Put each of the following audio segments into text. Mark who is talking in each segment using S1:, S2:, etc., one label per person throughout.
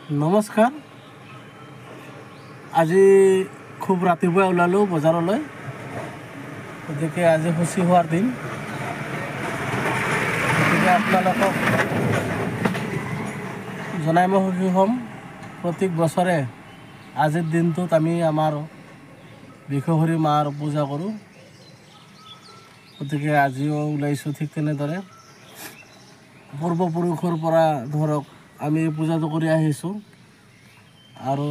S1: নমস্কাৰ। আজি খুব ৰাতিপুৱাই ওলালোঁ বজাৰলৈ, গতিকে আজি শুচি হোৱাৰ দিন। গতিকে আপোনালোকক জনাই মই সুখী হ'ম, প্ৰত্যেক বছৰে আজিৰ দিনটোত আমি আমাৰ বিশ্বহৰি মাৰ পূজা কৰোঁ। গতিকে আজিও ওলাইছোঁ ঠিক তেনেদৰে। পূৰ্বপুৰুষৰ পৰা ধৰক আমি পূজাটো কৰি আহিছোঁ আৰু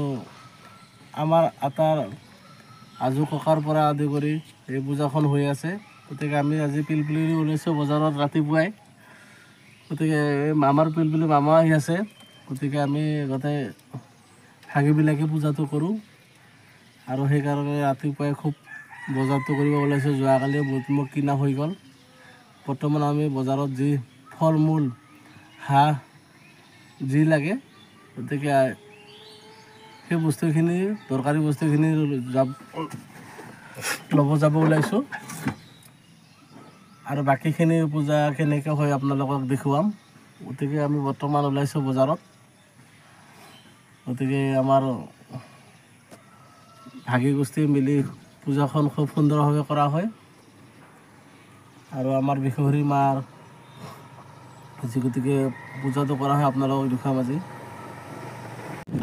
S1: আমাৰ আটাৰ আজো ককাৰ পৰা আদি কৰি এই পূজাখন হৈ আছে। গতিকে আমি আজি পিলপিলি ওলাইছোঁ বজাৰত ৰাতিপুৱাই। গতিকে আমাৰ পিলপিলি মামা আহি আছে। গতিকে আমি গোটেই ভাগিবিলাকে পূজাটো কৰোঁ আৰু সেইকাৰণে ৰাতিপুৱাই খুব বজাৰটো কৰিব ওলাইছোঁ। যোৱাকালি বুট মুগ কিনা হৈ গ'ল। বৰ্তমান আমি বজাৰত যি ফল মূল হাঁহ যি লাগে, গতিকে সেই বস্তুখিনি দৰকাৰী বস্তুখিনি ল'ব যাব ওলাইছোঁ আৰু বাকীখিনি পূজা কেনেকৈ হয় আপোনালোকক দেখুৱাম। গতিকে আমি বৰ্তমান ওলাইছোঁ বজাৰত। গতিকে আমাৰ ভাগি গোষ্ঠী মিলি পূজাখন খুব সুন্দৰভাৱে কৰা হয় আৰু আমাৰ বিশ্বহৰি মাৰ গতিকে পূজাটো কৰা হয় আপোনালোকক দেখুৱাম আজি।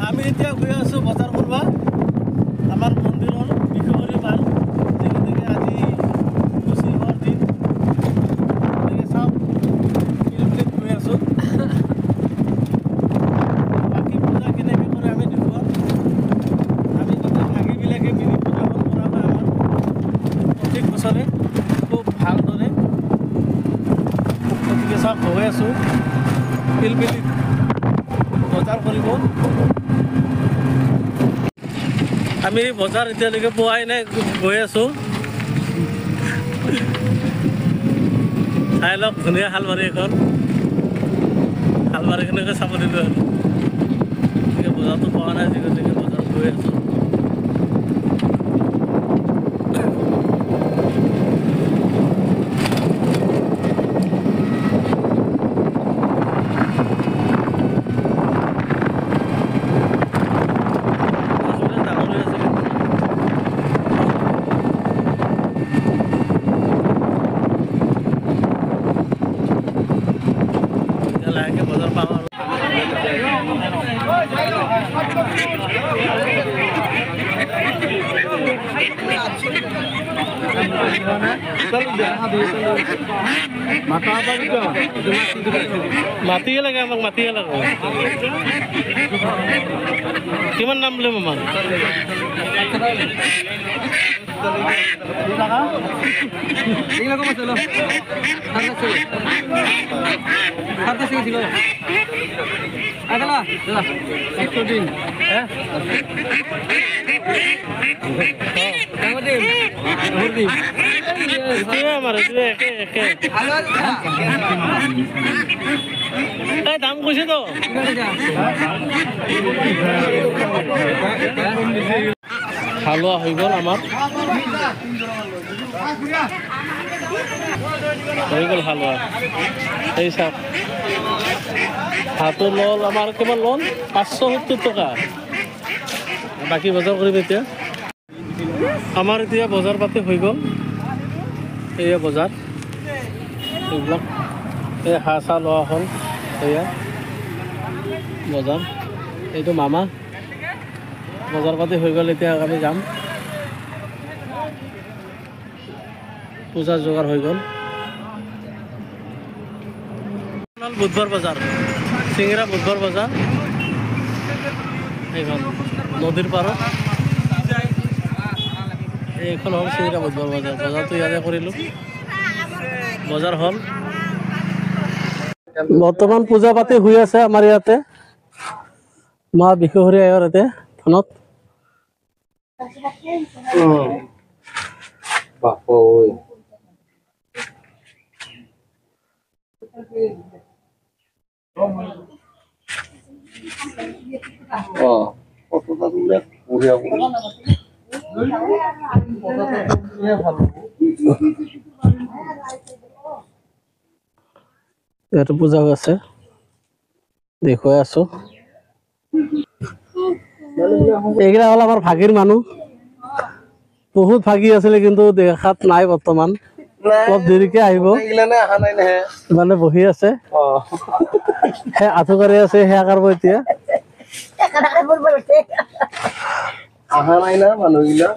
S1: আমি এতিয়া গৈ আছোঁ বজাৰ কৰিব আমাৰ মন্দিৰৰ বিশ্বহৰি মাৰ, গতিকে আজি খুচি হোৱাৰ দিন। গতিকে চাওক পিলপিলিত গৈ আছোঁ। বাকী পূজা কেনেকৈ কৰে আমি দেখুৱাম। আমি গোটেই ভাগিবিলাকে মিলি পূজাখন কৰা হয় আমাৰ প্ৰত্যেক বছৰে খুব ভালদৰে। গতিকে চাওক গৈ আছোঁ পিলপিলিত বজাৰ কৰিব। আমি বজাৰ এতিয়ালৈকে পোৱাই নাই, গৈ আছোঁ। চাই লওক ধুনীয়া শালবাৰী এখন, শালবাৰীখনকে চাব দিলোঁ আৰু। গতিকে বজাৰটো পোৱা নাই, গতিকে বজাৰত গৈ আছোঁ। লাহেকৈ বজাৰ পাওঁ আৰু মাতিয়ে লাগে, আমাক মাতিয়ে লাগে। কিমান দাম বোলে মামা? দাম কৈছে তো হালোৱা হৈ গ'ল আমাৰ, হৈ গ'ল হালোৱা। এই চাওক হাতো ল'ল আমাৰ, কিমান ল'ল? 570 টকা। বাকী বজাৰ কৰিম এতিয়া। আমাৰ এতিয়া বজাৰ পাতি হৈ গ'ল। এয়া বজাৰ, এইবিলাক এই হাঁহ চাহ লোৱা হ'ল। এয়া বজাৰ, এইটো মামা। বজাৰ পাতি হৈ গ'ল, এতিয়া আমি যাম। পূজাৰ যোগাৰ হৈ গ'ল। বুধবাৰ বজাৰ, চিঙৰা বুধবাৰ বজাৰ। এইখন নদীৰ পাৰত, এইখন হ'ল চিঙৰা বুধবাৰ বজাৰ। বজাৰটো ইয়াতে কৰিলোঁ, বজাৰ হ'ল। বৰ্তমান পূজা পাতি হৈ আছে আমাৰ ইয়াতে, মা বিশ্বহৰি আয়ৰ ইয়াতে থানত। ইয়াতে পূজা হৈ আছে, দেখুৱাই আছোঁ। এইগিলা হ'ল আমাৰ ভাগিৰ মানুহ বহুত ভাগি আছিলে কিন্তু দেখাত নাই বৰ্তমান অলপ দেৰিকে আহিব মানে বহি আছে সেই আঁঠু কাঢ়ি আছে সেয়া কাঢ়িব এতিয়া
S2: আহা নাই না মানুহগিলা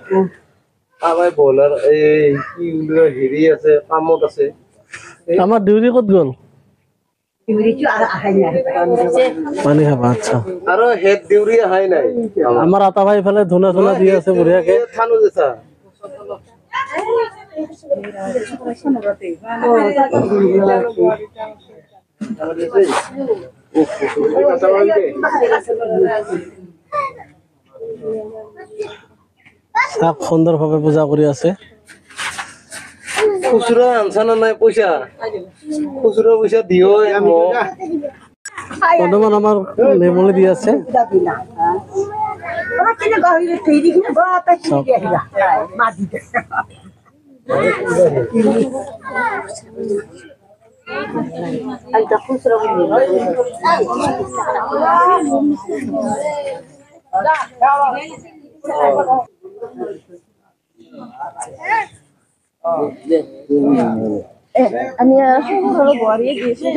S2: আমাৰ বলাৰ এই কি বুলি হেৰি আছে কামত আছে
S1: আমাৰ ডিউটি ক'ত গ'ল পানী খাবা আচ্ছা
S2: আৰু হেড ডিউটি আহাই নাই
S1: আমাৰ আটা ভাই ইফালে ধূনা চুনা দি আছে বঢ়িয়াকে
S2: থানো যেছা
S1: তাক সুন্দৰভাৱে পূজা কৰি আছে
S2: খুচুৰা আনছা না নাই পইচা খুচুৰা পইচা দিও
S1: বৰ্তমান আমাৰ নেমলি দি আছে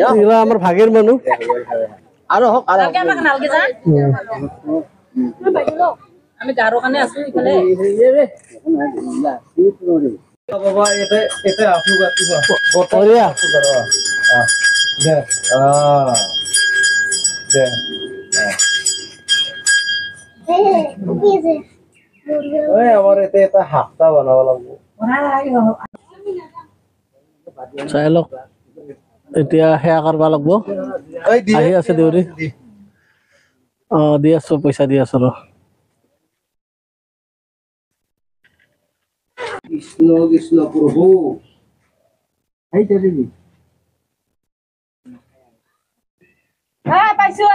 S1: এইগিলা আমাৰ ভাগিৰ মানুহ
S2: আৰু হক আৰু
S3: আমি গাৰো কানে আছো ইফালে
S2: বাবা এতে এতে আপু গাতিবা
S1: বঢ়িয়া
S2: দে দে ওই আমার এতে এটা হাফতা বানাব লাগবো
S1: চাই লওক এতিয়া সেয়া কৰিব লাগিব
S2: ওই দি
S1: আহি আছে দেউৰী দি আছো পইচা দি আছো ৰ
S2: কৃষ্ণ কৃষ্ণ প্রভু এইটা দিবি
S3: হ্যাঁ পাইছো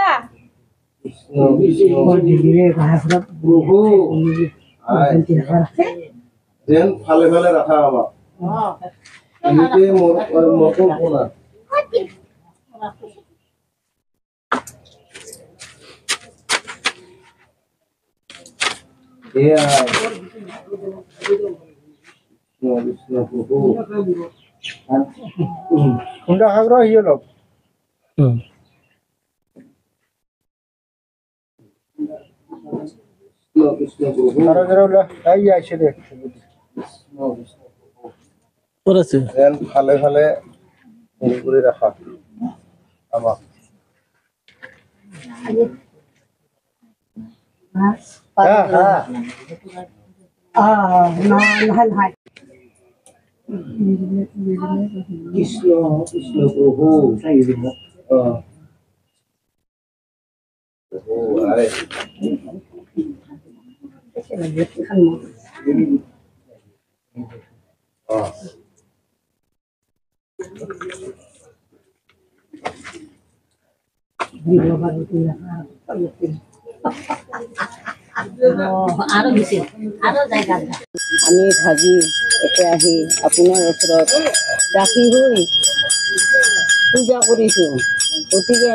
S2: কৃষ্ণ কৃষ্ণ প্রভু যেন ফালে ফালে রাখা আমার এমনিতে মতো কোনা কৃষ্ণ প্রভু কোনটা খাগ্র হইল কৃষ্ণ প্রভু তারা যারা তাই আইছে রে কৃষ্ণ কৃষ্ণ
S1: ক'ত আছে
S2: যেন ফালে ফালে হেৰি কৰি ৰাখা আমাক কৃষ্ণ কৃষ্ণ প্ৰভু আৰে
S3: আমি ভাগি এতে আহি আপোনাৰ ওচৰত ৰাখি হৈ পূজা কৰিছোঁ গতিকে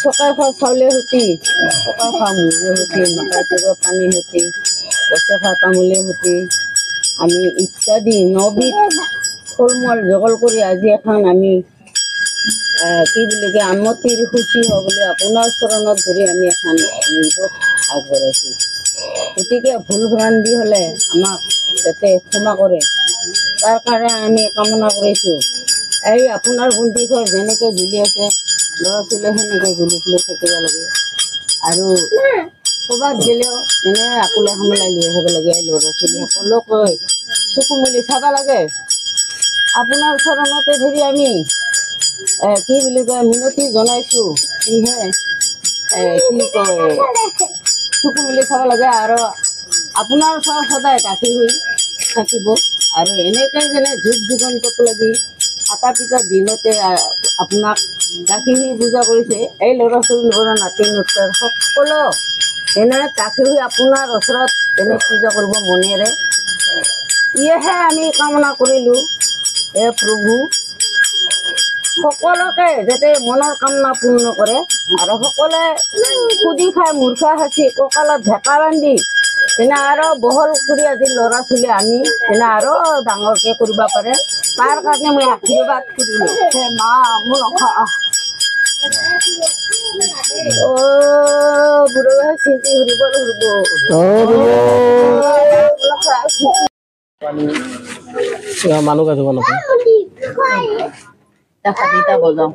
S3: চকাই খোৱা চাউলে সৈতে চকাই খোৱা মুগে সৈতে মাকাই টুকুৰা পানী সৈতে গছে খোৱা তামোলে সৈতে আমি ইত্যাদি 9 বিধ ফল মূল জগল কৰি আজি এখন আমি কি বুলি কয় আমতিৰ খুচি হ'ব বুলি আপোনাৰ চৰণত ধৰি আমি এখন আগবঢ়াইছোঁ গতিকে ভুল ভ্ৰান্তি হ'লে আমাক যাতে ক্ষমা কৰে তাৰ কাৰণে আমি কামনা কৰিছোঁ এই আপোনাৰ ভণ্টি ঘৰ যেনেকৈ জ্বলি আছে ল'ৰা ছোৱালীয়ে সেনেকৈ জ্বলি ফুলি থাকিব লাগে আৰু ক'ৰবাত গ'লেও এনে আকোলাই সামলাই লৈ আহিব লাগে ল'ৰা ছোৱালী সকলোকে চকু মেলি চাব লাগে আপোনাৰ চৰণতে ধৰি আমি কি বুলি কয় মিনতি জনাইছোঁ কিহে কি কয় চকু মেলি চাব লাগে আৰু আপোনাৰ ওচৰত সদায় গাখীৰ হৈ থাকিব আৰু এনেকৈ যেনে যুগ যুগন্তক লাগি আটা পিঠা দিনতে আপোনাক গাখীৰ হৈ পূজা কৰিছে এই ল'ৰা ছোৱালী ল'ৰা নাতি নৃত্যৰ সকলো এনে গাখীৰ হৈ আপোনাৰ ওচৰত এনে পূজা কৰিব মনেৰে ইয়েহে আমি কামনা কৰিলোঁ হে প্ৰভু সকলোকে যাতে মনৰ কামনা পূৰ্ণ কৰে আৰু সকলোৱে খুদি খাই মূৰ্খা সাঁচি কঁকালত ঢেকা বান্ধি তেনে আৰু বহল কৰি আজি ল'ৰা ছোৱালী আনি তেনে আৰু ডাঙৰকে কৰিব পাৰে তাৰ কাৰণে মই আশীৰ্বাদ কৰিলোঁ হে মা মোৰ বুঢ়া চিন্তি ঘূৰিব ঘূৰিব
S1: মানুহ কাটিব নাপায়
S3: দেখা দিতা বজাওঁ